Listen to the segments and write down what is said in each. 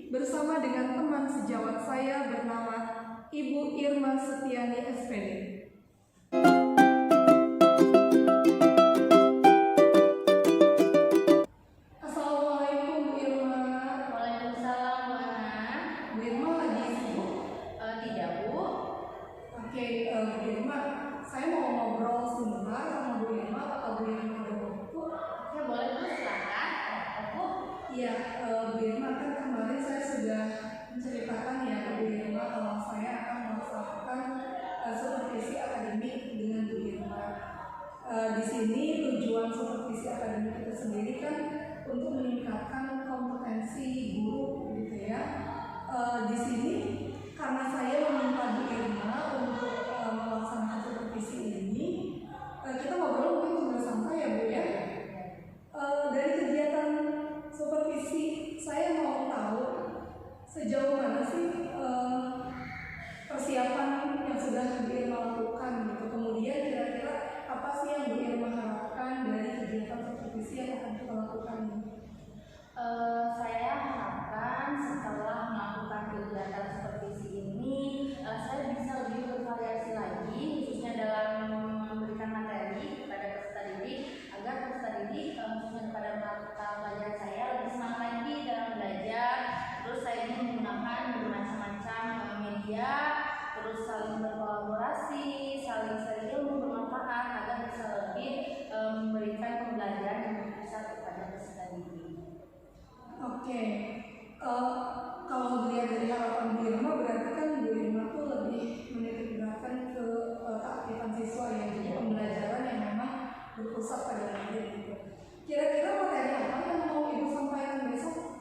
bersama dengan teman sejawat saya bernama Ibu Irma Setiani SPD. Assalamualaikum Bu Irma. Waalaikumsalam Bu Ana. Bu Irma lagi sibuk? Tidak Bu. Oke, Bu Irma, saya mau ngobrol sebentar sama Bu Irma. Apakah Bu Irma ada waktu? Ya boleh Bu, silakan. Aku. Iya, Bu Irma, kan kemarin saya sudah menceritakan ya Bu Irma kalau saya akan melaksanakan supervisi akademik dengan Bu Irma. Di sini tujuan supervisi akademik itu sendiri kan untuk meningkatkan kompetensi guru, gitu ya. Di sini karena saya meminta Bu Irma untuk melaksanakan supervisi ini, kita ngobrol mungkin sudah santai ya Bu ya. Dari kegiatan supervisi saya mau tahu sejauh mana sih persiapan yang sudah Bu Irma lakukan gitu. Kemudian kira-kira apa sih yang Bu Irma harapkan dari kegiatan supervisi yang akan kita lakukan ini? Saya harapkan setelah melakukan kegiatan supervisi ini, saya bisa lebih bervariasi lagi, khususnya dalam memberikan materi kepada peserta didik, agar peserta didik khususnya pada mata pelajaran saya lebih semangat lagi dalam belajar. Terus saya ingin menggunakan bermacam-macam media, terus saling berkolaborasi, saling sharing ilmu bermanfaat agar bisa lebih memberikan pembelajaran yang berpusat kepada peserta didik. Oke, kalau dilihat dari harapan Bu Irma, berarti kan Bu Irma tuh lebih menitik beratkan ke keaktifan siswa ya, jadi pembelajaran yang memang berpusat pada murid gitu. Kira-kira materi apa yang mau Ibu sampaikan besok?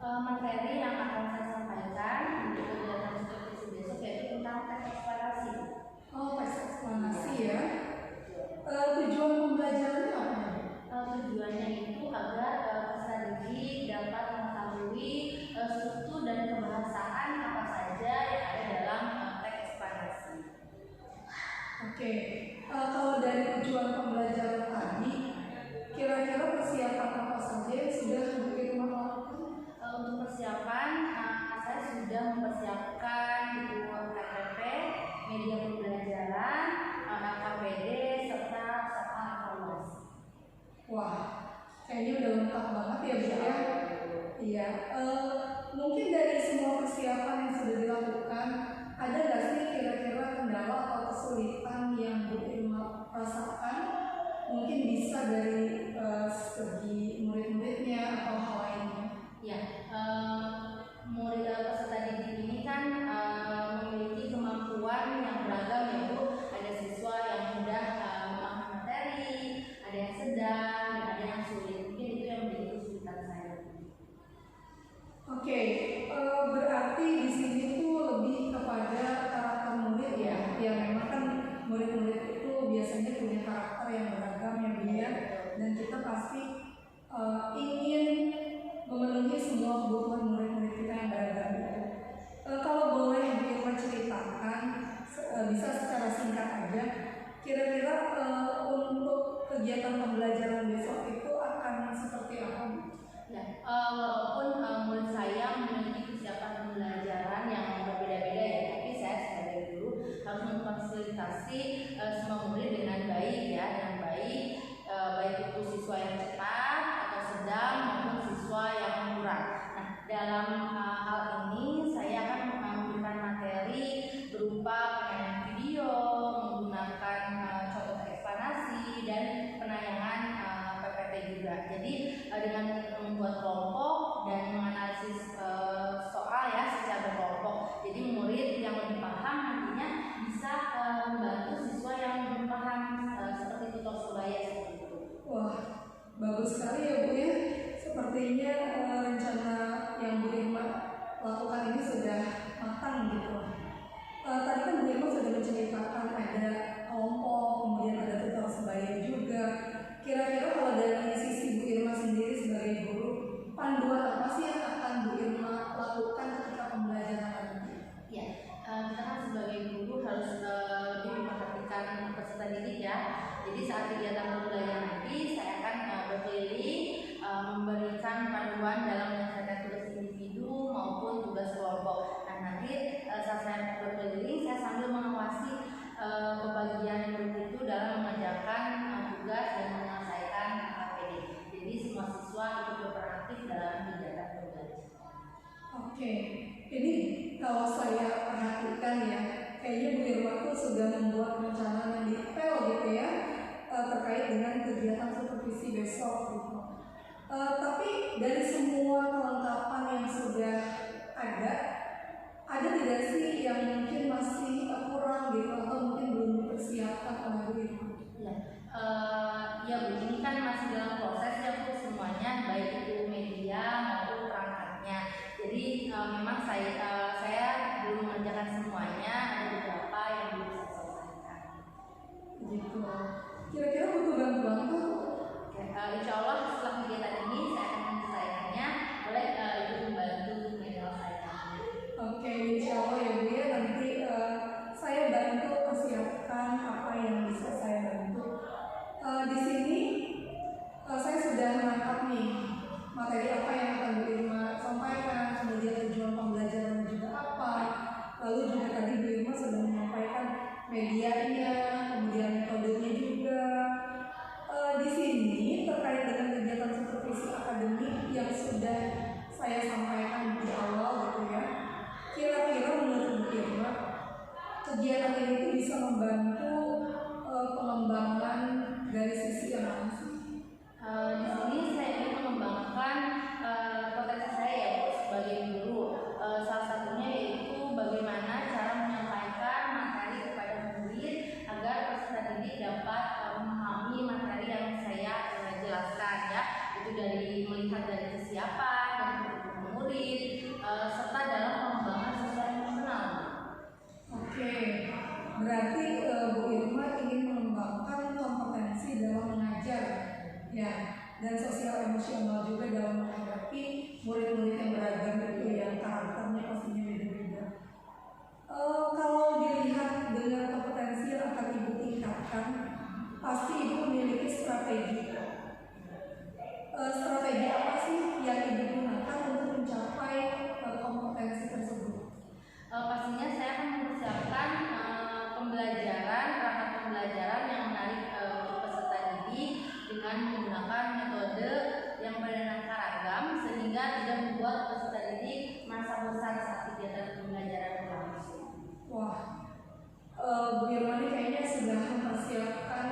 Materi yang akan saya sampaikan untuk kegiatan supervisi besok yaitu tentang tes eksplanasi. Oh, tes eksplanasi ya. Tujuan pembelajarannya apa? Tujuannya itu agar peserta didik dapat mengetahui struktur dan kebahasaan apa saja yang ada dalam teks eksplanasi. Oke, kalau dari tujuan pembelajaran tadi, kira-kira persiapan apa saja yang sudah Bu Irma lakukan? Untuk persiapan, saya sudah mempersiapkan itu KTP, media pembelajaran, KPD, serta soal evaluasi. Wah, kayaknya udah lengkap banget ya Bu ya. Iya, mungkin dari semua persiapan yang sudah dilakukan, ada nggak sih kira-kira kendala atau kesulitan yang Bu Irma rasakan? Mungkin bisa dari segi murid-muridnya atau hal lainnya. Ya, murid peserta didik ini kan memiliki kemampuan yang beragam ya Bu. Ada siswa yang mudah memahami materi, ada yang sedang, dan ada yang sulit. Mungkin itu yang menjadi kesulitan saya. Oke, berarti di sini tuh lebih kepada karakter murid ya. Ya memang kan murid-murid itu biasanya punya karakter yang beragam ya Bu ya. Dan kita pasti ingin memenuhi semua kebutuhan murid-murid kita yang beragam itu. Kalau boleh Bu Irma ceritakan, bisa secara singkat aja, kira-kira untuk kegiatan pembelajaran besok itu akan seperti apa? Ya, walaupun murid saya memiliki kesiapan pembelajaran yang berbeda-beda ya, tapi saya sebagai guru harus memfasilitasi semua murid dengan baik ya, dengan baik, baik itu siswa yang cepat atau sedang maupun siswa yang kurang. Nah, dalam hal ini saya akan memberikan materi berupa penayangan video, menggunakan contoh eksplanasi dan penayangan PPT juga. Jadi dengan membuat kelompok dan menganalisis soal ya secara berkelompok. Jadi murid yang lebih paham nantinya bisa membantu siswa yang belum paham seperti tutor sebaya seperti itu. Wah, bagus sekali ya Bu ya. Sepertinya rencana yang Bu Irma lakukan ini sudah matang gitu. Tadi kan Bu Irma sudah menceritakan ada kelompok, kemudian ada tutor sebaya juga. Kira-kira kalau dari sisi Bu Irma sendiri sebagai guru, panduan apa sih yang akan Bu Irma lakukan ketika pembelajaran nanti? Ya, kita kan sebagai guru harus lebih memperhatikan peserta didik ya. Jadi saat kegiatan pembelajaran nanti saya akan berkeliling memberikan panduan dalam menyelesaikan tugas individu besok gitu. Tapi dari semua kelengkapan yang sudah ada tidak sih yang mungkin masih kurang gitu atau mungkin belum dipersiapkan oleh Bu Irma? Ya Bu, ini kan masih dalam proses ya Bu semuanya, baik itu media maupun perangkatnya. Jadi memang saya belum mengerjakan semuanya, ada beberapa yang belum saya selesaikan. Gitu. Kira-kira butuh bantuan tuh? Insya Allah setelah kegiatan ini saya akan menyelesaikannya. Boleh Ibu membantu untuk menyelesaikan. Oke, insya Allah ya Bu ya, nanti saya bantu persiapkan apa yang bisa saya bantu. Di sini saya sudah menangkap nih materi apa yang akan Bu Irma sampaikan, kemudian tujuan pembelajaran juga apa. Lalu juga tadi Bu Irma sudah menyampaikan medianya, kemudian metodenya juga. Di sini terkait dengan kegiatan supervisi akademik yang sudah saya sampaikan di awal gitu ya. Kira-kira menurut Bu Irma kegiatan ini tuh bisa membantu pengembangan dari sisi yang mana sih? Di sini saya ingin mengembangkan potensi saya ya Bu sebagai guru. Salah satunya yaitu bagaimana cara menyampaikan materi kepada murid agar peserta didik dapat memahami materi yang saya jelaskan ya. Itu dari melihat dari kesiapan dan kebutuhan murid serta dalam pengembangan sosial emosional. Oke, berarti Bu Irma ingin mengembangkan kompetensi dalam mengajar, ya, dan sosial emosional juga dalam menghadapi murid-murid yang beragam itu yang karakternya pastinya beda-beda. Kalau dilihat dengan kompetensi yang akan Ibu tingkatkan, pasti Ibu memiliki strategi. Strategi apa sih yang Ibu gunakan untuk mencapai kompetensi tersebut? Pastinya saya akan mempersiapkan perangkat pembelajaran yang menarik untuk peserta didik dengan menggunakan metode yang beraneka ragam sehingga tidak membuat peserta didik merasa bosan saat kegiatan pembelajaran berlangsung. Wah, Bu Irma ini kayaknya sudah mempersiapkan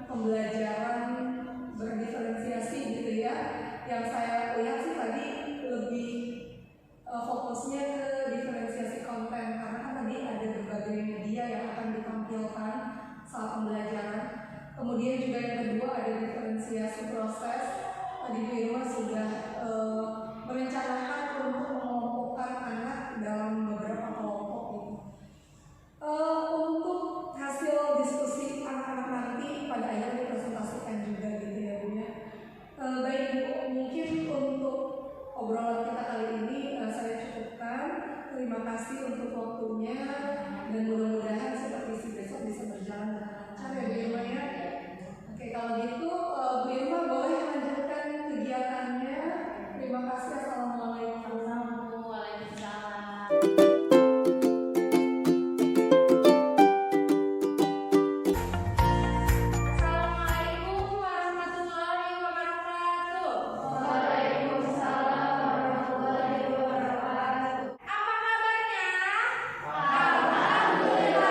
pembelajaran berdiferensiasi gitu ya. Yang saya lihat sih tadi lebih fokusnya ke diferensiasi konten karena kan tadi ada berbagai media yang akan ditampilkan saat pembelajaran. Kemudian juga yang kedua ada diferensiasi proses. Tadi Bu Irma sudah merencanakan untuk mengelompokkan anak dalam beberapa kelompok gitu. Untuk hasil diskusi anak-anak nanti pada akhirnya dipresentasikan juga gitu ya Bu ya. Baik Bu, mungkin untuk obrolan kita kali ini saya cukupkan. Terima kasih untuk waktunya dan mudah-mudahan supervisi besok bisa berjalan dengan lancar ya Bu Irma ya. Oke, kalau gitu Bu Irma boleh melanjutkan kegiatannya. Terima kasih. Assalamualaikum. Waalaikumsalam. Alhamdulillah.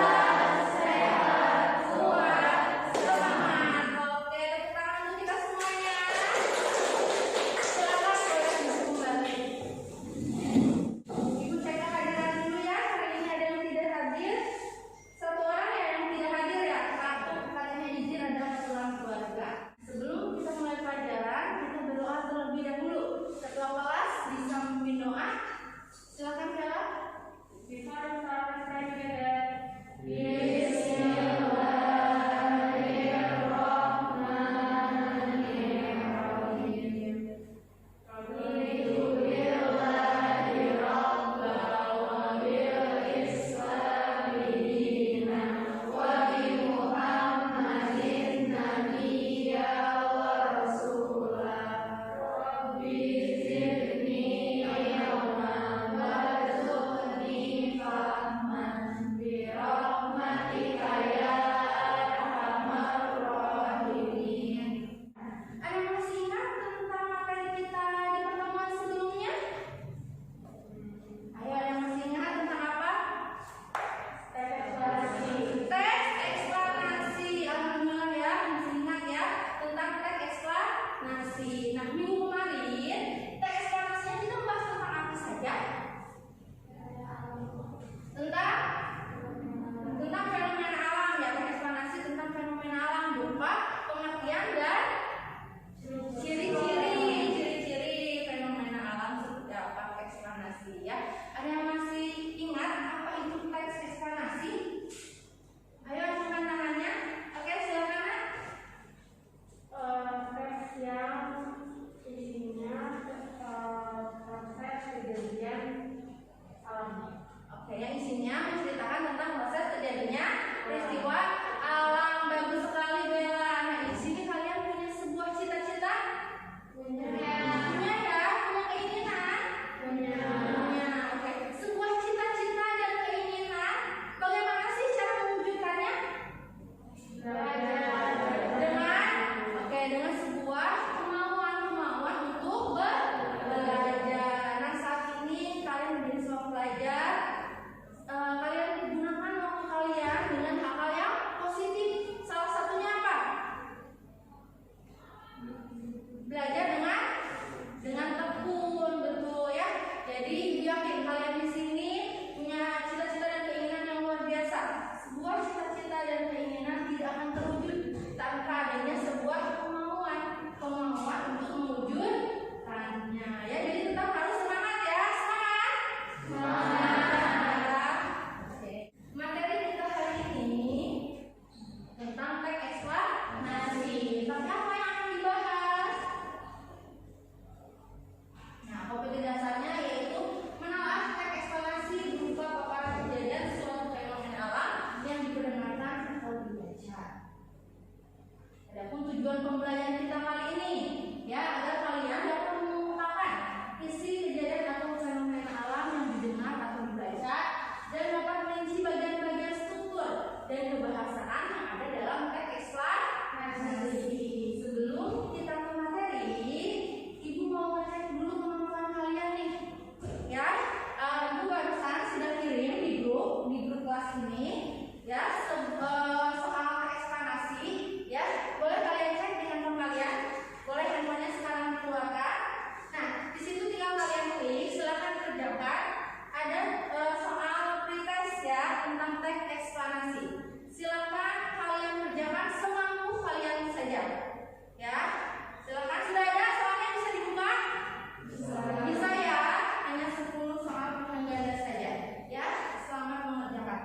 ini ya, soal eksplanasi ya. Boleh kalian cek di handphone kalian. Boleh handphonenya sekarang dikeluarkan. Nah, di situ tinggal kalian klik, silakan kerjakan. Ada soal pretest ya tentang teks eksplanasi. Silakan kalian kerjakan semampu kalian saja. Ya, silakan. Sudah ada soalnya, bisa dibuka? Bisa ya. Hanya 10 soal pengganda saja. Ya, selamat mengerjakan.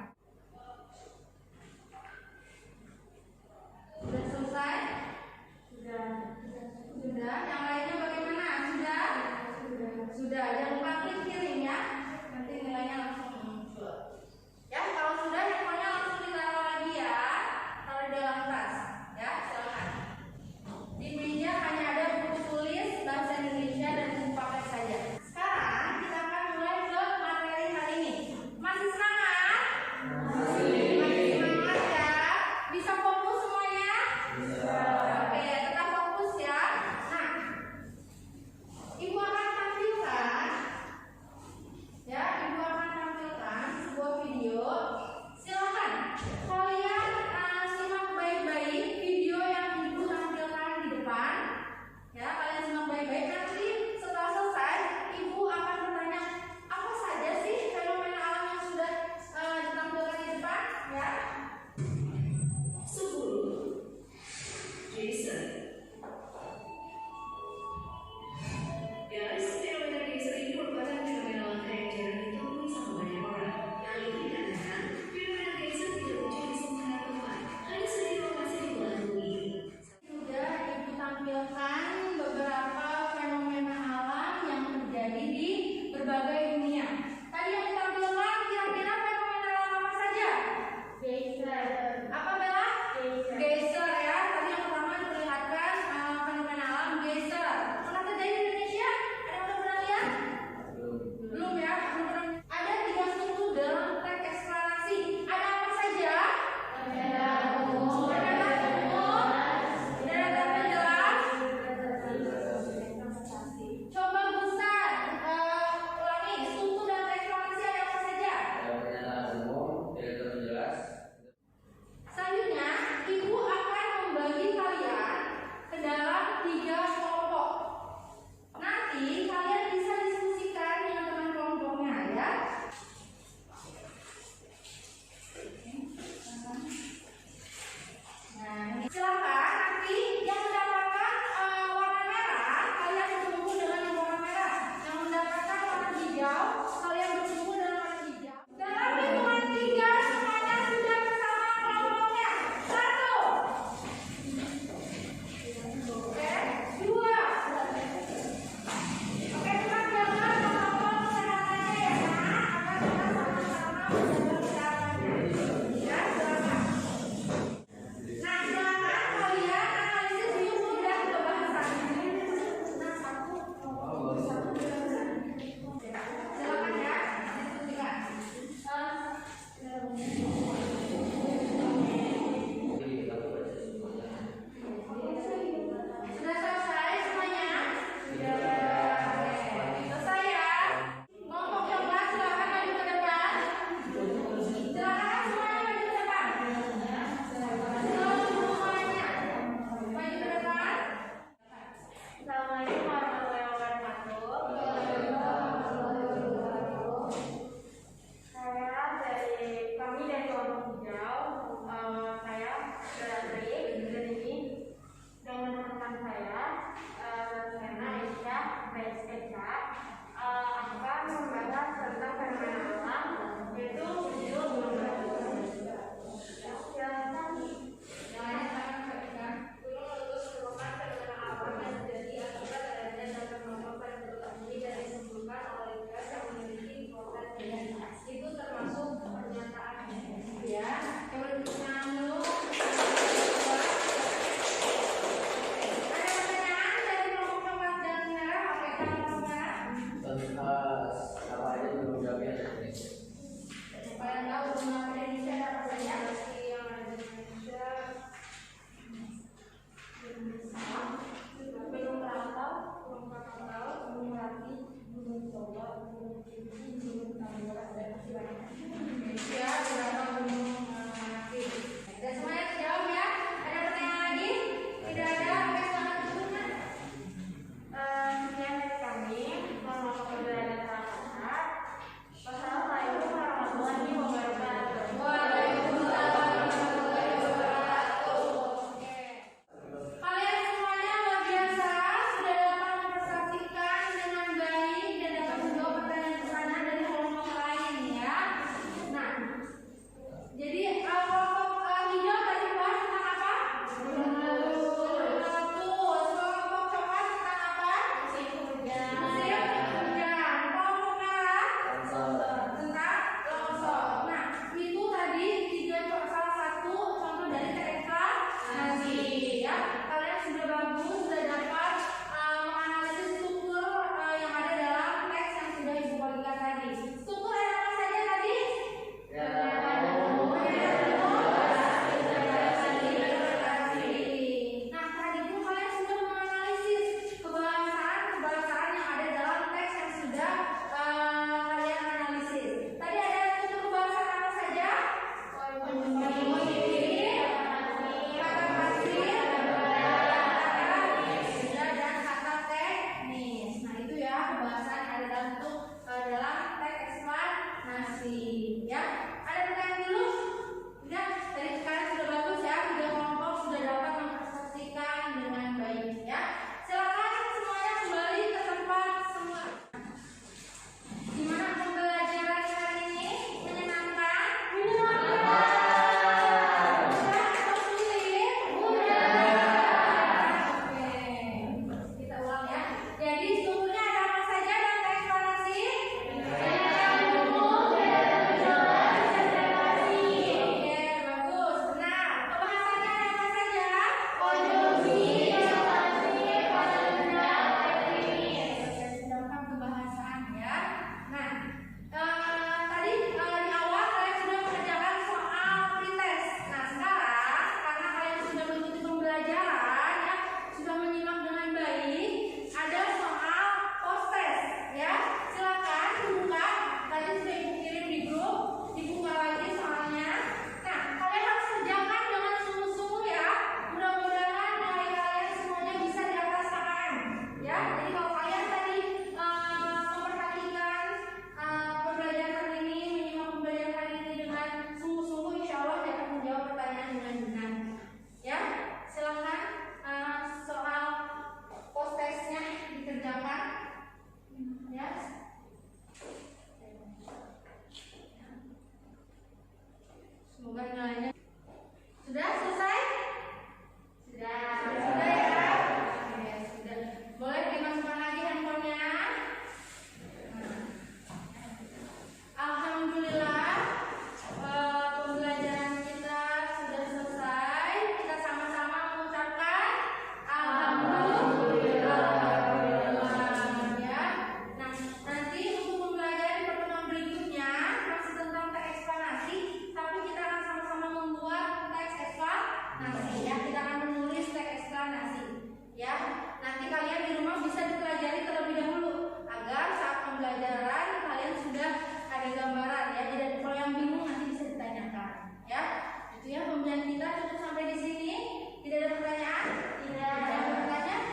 keilmuan kita cukup sampai di sini. Tidak ada pertanyaan? Tidak ada pertanyaan?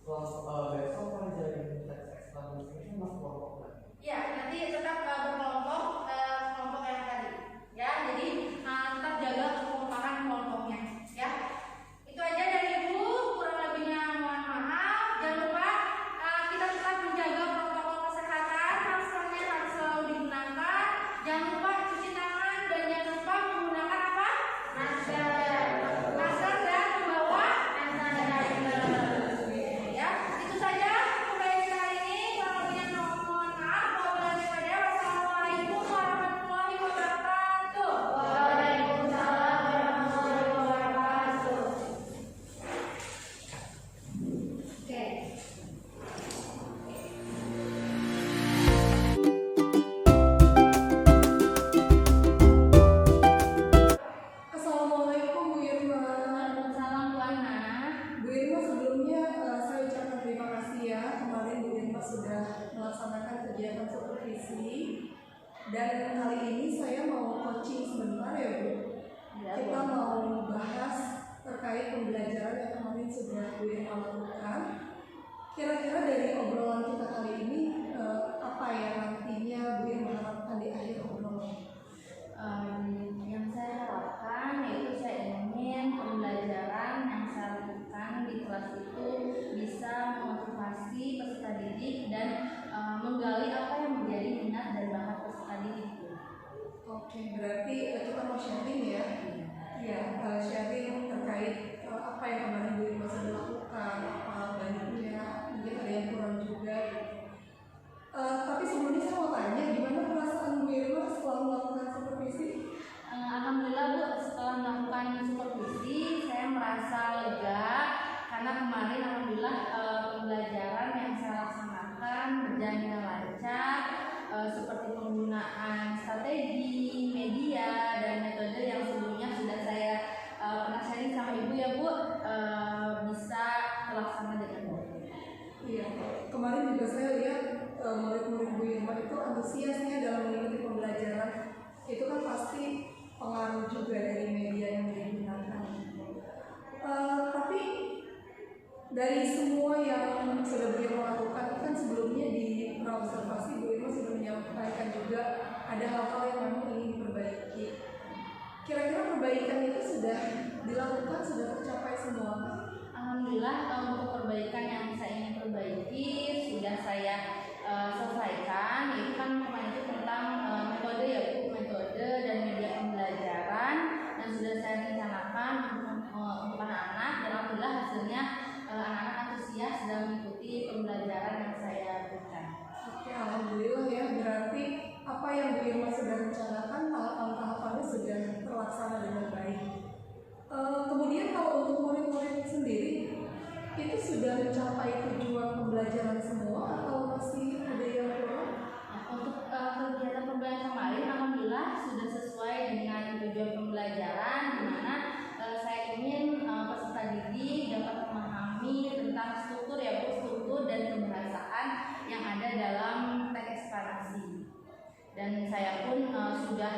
Besok pelajaran teks eksplanasi itu masuk kelompok kan? Ya, nanti tetap berkelompok, kelompok yang tadi. Ya, jadi tetap jaga kekompakan kelompoknya. Ya, itu aja dari Ibu. Kurang lebihnya mohon maaf. Jangan lupa kita tetap menjaga protokol kesehatan. Maskernya harus selalu digunakan. Jangan lupa cuci tangan dan jangan lupa menggunakan apa? Masker. Masker dan membawa hand sanitizer. Ya, itu saja pembelajaran kali ini. Kurang lebihnya mohon maaf. Wassalamualaikum warahmatullahi wabarakatuh. Waalaikumsalam warahmatullahi wabarakatuh. Oke. Assalamualaikum Bu Irma. Waalaikumsalam Bu Ana. Bu Irma, sebelumnya saya ucapkan terima kasih ya, kemarin Bu Irma sudah melaksanakan kegiatan supervisi dan kali ini saya mau coaching sebentar ya Bu. Ya, Kita Bu. mau bahas terkait pembelajaran yang kemarin sudah Bu Irma lakukan. Kira-kira dari obrolan kita kali ini apa ya nantinya Bu Irma harapkan di akhir obrolan? Yang saya harapkan yaitu saya ingin pembelajaran yang saya lakukan di kelas itu bisa memotivasi peserta didik dan menggali apa yang menjadi minat dan bakat peserta didik. Oke, berarti kita mau sharing ya. Ya, sharing terkait apa yang kemarin Bu Irma sudah lakukan, apa banyaknya, mungkin ada yang kurang juga. Tapi sebelumnya saya mau tanya, gimana perasaan Bu Irma setelah melakukan supervisi? Alhamdulillah Bu, setelah melakukan supervisi saya merasa lega karena kemarin alhamdulillah pembelajaran yang saya laksanakan berjalan dengan lancar, seperti penggunaan strategi, media dan metode yang sebelumnya sudah saya pernah sharing sama Ibu ya Bu, bisa terlaksana dengan baik. Iya, kemarin juga saya lihat murid-murid Bu Irma itu antusiasnya dalam mengikuti pembelajaran. Itu kan pasti pengaruh juga dari media yang digunakan. Tapi dari semua yang sudah Bu Irma lakukan, kan sebelumnya di observasi Bu Irma sudah menyampaikan juga ada hal-hal yang memang ingin diperbaiki. Kira-kira perbaikan itu sudah dilakukan, sudah tercapai semua? Alhamdulillah untuk perbaikan yang saya ingin perbaiki sudah saya selesaikan. Itu kan kemarin itu tentang metode ya Bu, metode dan media pembelajaran yang sudah saya rencanakan untuk anak-anak dan alhamdulillah hasilnya anak-anak antusias dalam mengikuti pembelajaran yang saya berikan. Oke, alhamdulillah ya. Berarti apa yang Bu Irma sudah rencanakan, tahapan-tahapannya sudah terlaksana dengan baik. Kemudian kalau untuk murid-murid sendiri, itu sudah mencapai tujuan pembelajaran semua atau masih ada yang kurang? Untuk kegiatan pembelajaran kemarin alhamdulillah sudah sesuai dengan tujuan pembelajaran di mana saya ingin peserta didik dapat memahami tentang struktur ya Bu, struktur dan kebahasaan yang ada dalam teks eksplanasi. Dan saya pun sudah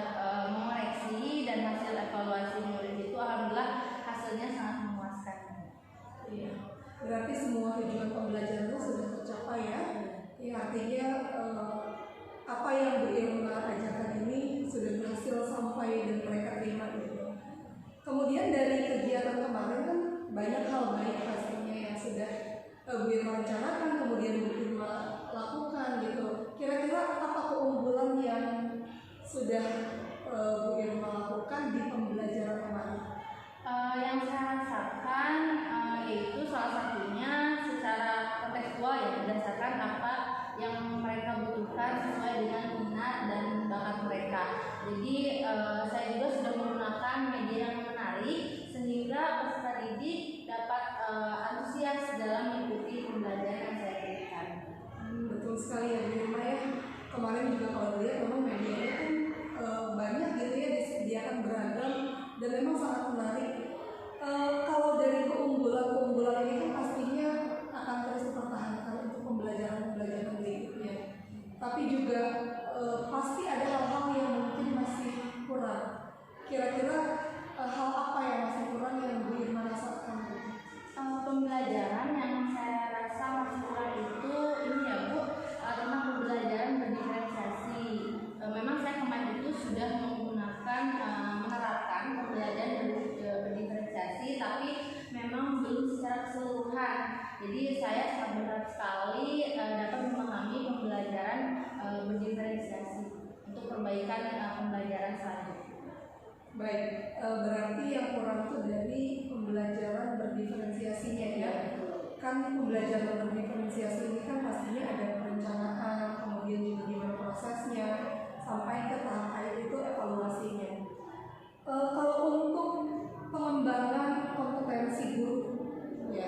mengoreksi dan hasil evaluasi murid itu alhamdulillah hasilnya sangat memuaskan. Iya. Berarti semua tujuan pembelajaran itu sudah tercapai ya? Ya, artinya apa yang Bu Irma ajarkan ini sudah berhasil sampai dan mereka terima gitu. Kemudian dari kegiatan kemarin kan banyak hal baik pastinya yang sudah Bu Irma rencanakan, kemudian Bu Irma lakukan gitu. Kira-kira apa keunggulan yang sudah Bu Irma lakukan di pembelajaran kemarin? Yang saya rasakan yaitu salah satunya secara kontekstual ya, berdasarkan apa yang mereka butuhkan sesuai dengan minat dan bakat mereka. Jadi saya juga sudah menggunakan media yang menarik sehingga peserta didik dapat antusias dalam mengikuti pembelajaran yang saya berikan. Betul sekali ya Bu Irma ya. Kemarin juga kalau dilihat memang medianya kan banyak gitu ya, disediakan beragam dan memang sangat menarik. Kalau dari keunggulan ini kan pastinya akan terus dipertahankan untuk pembelajaran berikutnya. Tapi juga pasti ada keseluruhan. Jadi saya sangat berharap sekali dapat memahami pembelajaran berdiferensiasi untuk perbaikan pembelajaran selanjutnya. Baik, berarti yang kurang itu dari pembelajaran berdiferensiasinya ya. Kan pembelajaran berdiferensiasi ini kan pastinya ada perencanaan, kemudian juga gimana prosesnya, sampai ke tahap akhir itu evaluasinya. Kalau untuk pengembangan kompetensi guru, ya,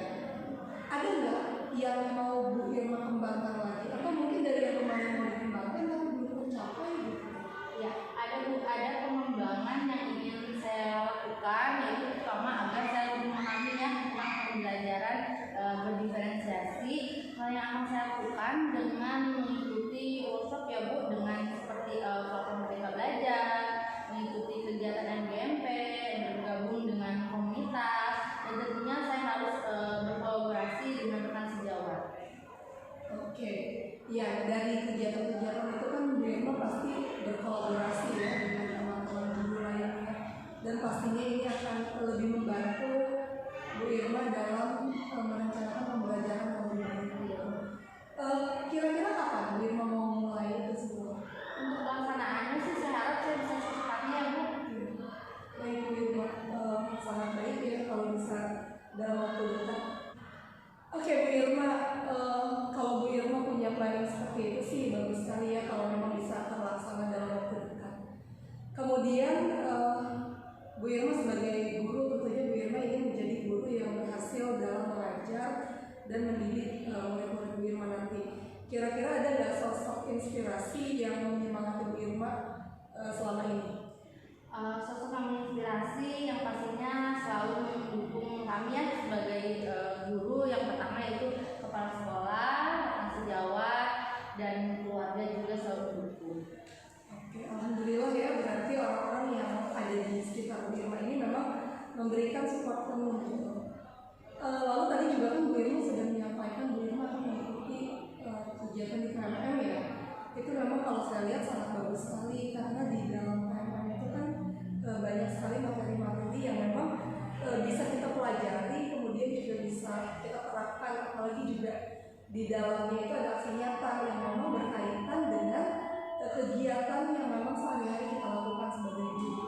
ada nggak yang mau Bu Irma kembangkan lagi? Atau mungkin dari yang kemarin mau dikembangkan tapi belum tercapai gitu? Ya, ada pengembangan yang ingin saya lakukan, yaitu pertama agar saya lebih memahami ya tentang pembelajaran berdiferensiasi. Hal yang akan saya lakukan dengan mengikuti workshop ya Bu, dengan seperti platform Merdeka Belajar, mengikuti kegiatan MGMP, bergabung dengan komunitas, dan tentunya saya harus berkolaborasi dengan rekan sejawat. Oke, ya dari kegiatan-kegiatan itu kan Bu Irma pasti berkolaborasi ya dengan teman-teman guru lainnya, dan pastinya ini akan lebih membantu Bu Irma dalam merencanakan pembelajaran yang lebih baik. Kira-kira kapan Bu Irma mau mulai itu semua? Untuk pelaksanaannya sih saya harap saya bisa secepatnya ya Bu. Baik Bu Irma, sangat baik ya kalau bisa dalam waktu dekat. Oke Bu Irma, kalau Bu Irma punya planning seperti itu sih bagus sekali ya kalau memang bisa terlaksana dalam waktu dekat. Kemudian Bu Irma sebagai guru, tentunya Bu Irma ingin menjadi guru yang berhasil dalam mengajar dan mendidik murid-murid Bu Irma nanti. Kira-kira ada nggak sosok inspirasi yang menyemangati Bu Irma selama ini? Sosok yang menginspirasi yang pastinya selalu mendukung kami ya sebagai guru. Yang pertama yaitu kepala sekolah, rekan sejawat, dan keluarga juga selalu mendukung. Oke, alhamdulillah ya, berarti orang-orang yang ada di sekitar Bu Irma ini memang memberikan support penuh gitu. Lalu tadi juga kan Bu Irma sudah menyampaikan Bu Irma akan mengikuti kegiatan di KMM ya. Itu memang kalau saya lihat sangat bagus sekali, karena di dalam KMM itu kan banyak sekali materi-materi yang memang bisa kita pelajari, kemudian juga bisa kita terapkan, apalagi juga di dalamnya itu ada aksi nyata yang memang berkaitan dengan kegiatan yang memang sehari-hari kita lakukan sebagai guru.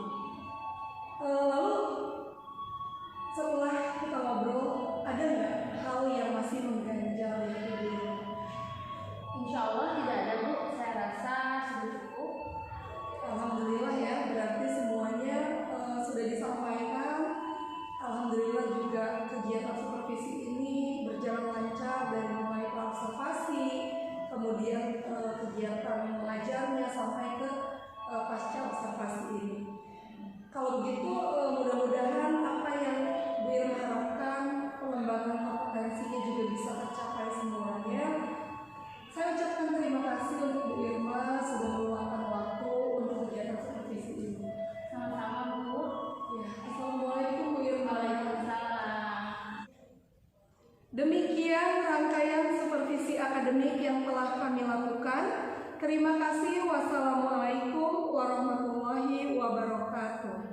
Lalu setelah kita ngobrol, ada nggak hal yang masih mengganjal di hati Bu? Insya Allah tidak ada Bu, saya rasa sudah cukup. Alhamdulillah ya, berarti semuanya sudah disampaikan. Alhamdulillah juga kegiatan supervisi ini berjalan lancar dari mulai observasi, kemudian kegiatan mengajarnya sampai ke pasca observasi ini. Kalau begitu mudah-mudahan apa yang Bu Irma harapkan, pengembangan kompetensinya juga bisa tercapai semuanya. Saya ucapkan terima kasih untuk Bu Irma sudah meluangkan waktu untuk kegiatan supervisi ini. Sama-sama Bu. Ya, Assalamualaikum Bu Irma. Waalaikumsalam. Demikian rangkaian supervisi akademik yang telah kami lakukan. Terima kasih. Wassalamualaikum warahmatullahi wabarakatuh.